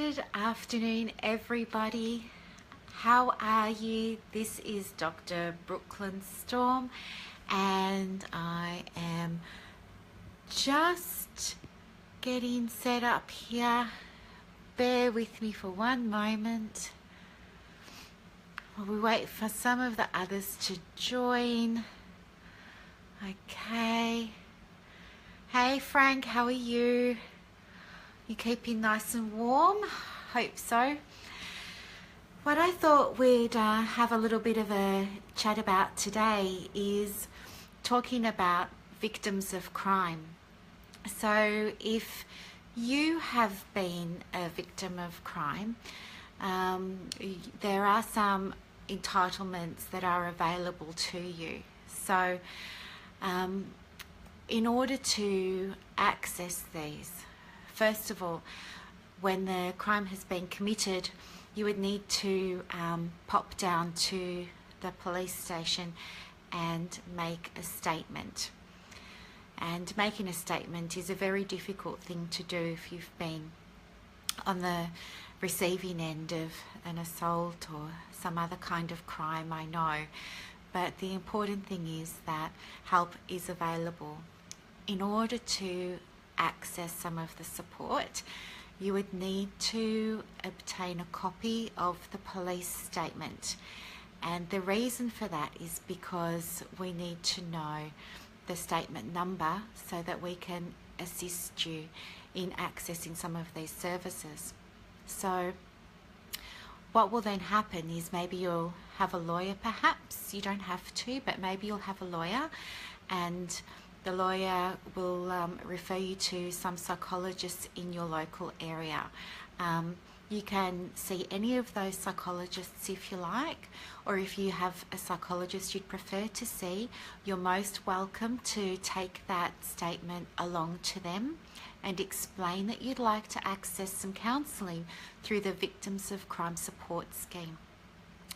Good afternoon, everybody. How are you? This is Dr. Brooklyn Storme, and I am just getting set up here. Bear with me for one moment while we wait for some of the others to join. Okay. Hey Frank, how are you? You keeping nice and warm? Hope so. What I thought we'd have a little bit of a chat about today is talking about victims of crime. So if you have been a victim of crime, there are some entitlements that are available to you. So in order to access these, first of all, when the crime has been committed, you would need to pop down to the police station and make a statement. And making a statement is a very difficult thing to do if you've been on the receiving end of an assault or some other kind of crime, I know. But the important thing is that help is available. In order to access some of the support, you would need to obtain a copy of the police statement. And the reason for that is because we need to know the statement number so that we can assist you in accessing some of these services. So what will then happen is maybe you'll have a lawyer, perhaps. You don't have to, but maybe you'll have a lawyer, and the lawyer will refer you to some psychologists in your local area. You can see any of those psychologists if you like, or if you have a psychologist you'd prefer to see, you're most welcome to take that statement along to them and explain that you'd like to access some counselling through the Victims of Crime Support Scheme.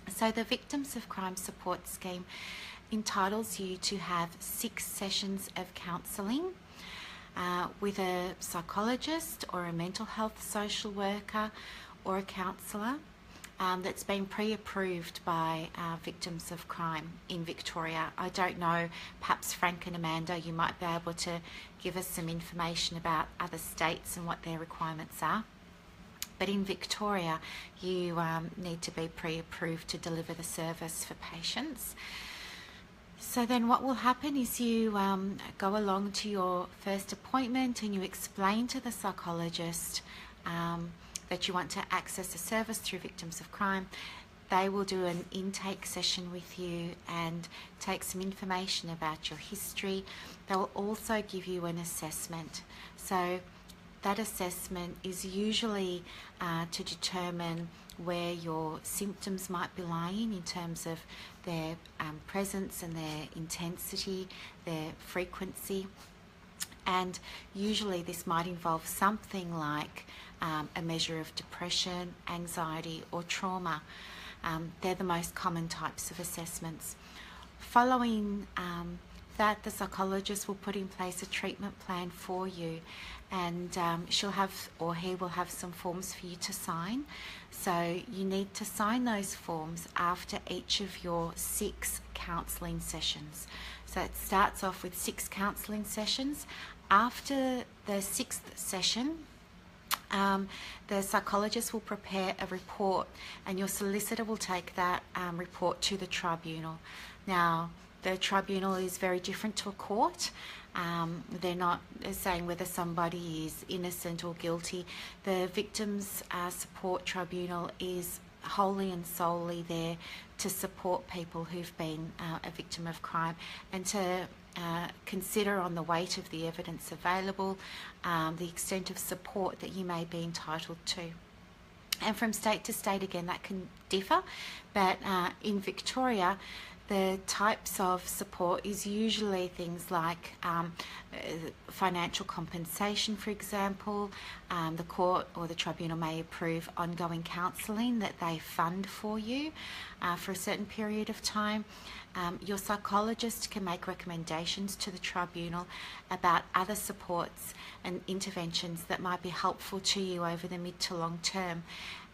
So the Victims of Crime Support Scheme entitles you to have 6 sessions of counselling with a psychologist or a mental health social worker or a counsellor that's been pre-approved by victims of crime in Victoria. I don't know, perhaps Frank and Amanda, you might be able to give us some information about other states and what their requirements are. But in Victoria, you need to be pre-approved to deliver the service for patients. So then what will happen is you go along to your first appointment and you explain to the psychologist that you want to access a service through victims of crime. They will do an intake session with you and take some information about your history. They will also give you an assessment. So that assessment is usually to determine where your symptoms might be lying in terms of their presence and their intensity, their frequency. And usually this might involve something like a measure of depression, anxiety or trauma. They're the most common types of assessments. Following that, the psychologist will put in place a treatment plan for you, and she'll have, or he will have, some forms for you to sign. So you need to sign those forms after each of your 6 counselling sessions. So it starts off with 6 counselling sessions. After the 6th session, the psychologist will prepare a report, and your solicitor will take that report to the tribunal. Now, the tribunal is very different to a court. They're not saying whether somebody is innocent or guilty. The Victims Support Tribunal is wholly and solely there to support people who've been a victim of crime and to consider on the weight of the evidence available, the extent of support that you may be entitled to. And from state to state, again, that can differ, but in Victoria, the types of support is usually things like financial compensation, for example. The court or the tribunal may approve ongoing counselling that they fund for you for a certain period of time. Your psychologist can make recommendations to the tribunal about other supports and interventions that might be helpful to you over the mid to long term.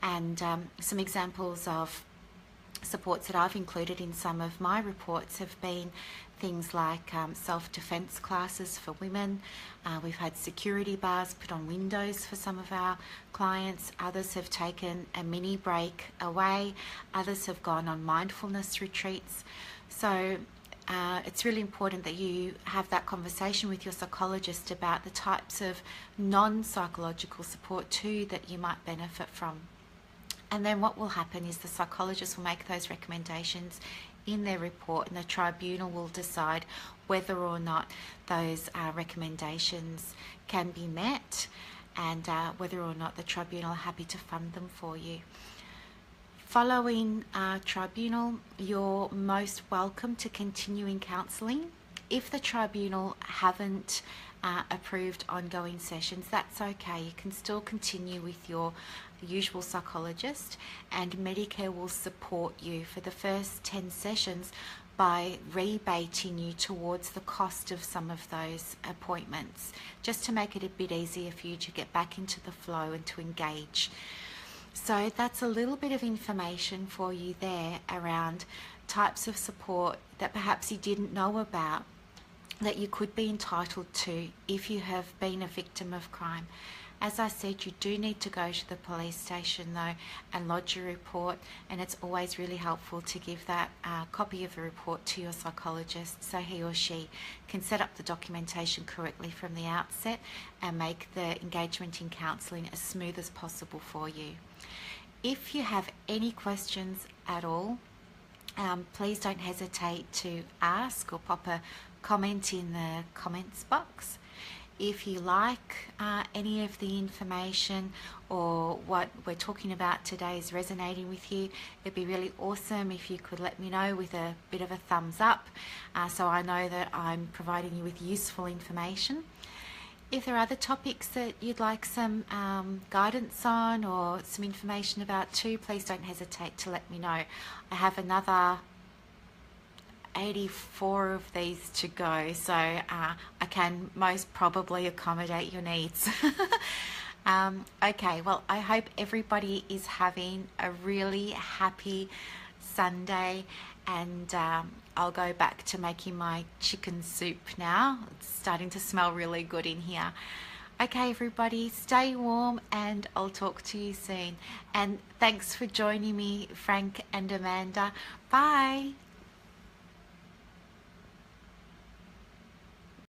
And some examples of supports that I've included in some of my reports have been things like self-defense classes for women. We've had security bars put on windows for some of our clients. Others have taken a mini break away. Others have gone on mindfulness retreats. So it's really important that you have that conversation with your psychologist about the types of non-psychological support too that you might benefit from. And then what will happen is the psychologist will make those recommendations in their report, and the tribunal will decide whether or not those recommendations can be met, and whether or not the tribunal are happy to fund them for you. Following tribunal, you're most welcome to continuing counselling. If the tribunal haven't approved ongoing sessions, that's okay. You can still continue with your usual psychologist, and Medicare will support you for the first 10 sessions by rebating you towards the cost of some of those appointments, just to make it a bit easier for you to get back into the flow and to engage. So that's a little bit of information for you there around types of support that perhaps you didn't know about that you could be entitled to if you have been a victim of crime. As I said, you do need to go to the police station though and lodge a report, and it's always really helpful to give that copy of the report to your psychologist so he or she can set up the documentation correctly from the outset and make the engagement in counselling as smooth as possible for you. If you have any questions at all, please don't hesitate to ask or pop a comment in the comments box. If you like any of the information or what we're talking about today is resonating with you, it'd be really awesome if you could let me know with a bit of a thumbs up so I know that I'm providing you with useful information. If there are other topics that you'd like some guidance on or some information about too, please don't hesitate to let me know. I have another 84 of these to go, so I can most probably accommodate your needs. Okay, well, I hope everybody is having a really happy Sunday, and I'll go back to making my chicken soup now. It's starting to smell really good in here. Okay, everybody, stay warm, and I'll talk to you soon. And thanks for joining me, Frank and Amanda. Bye.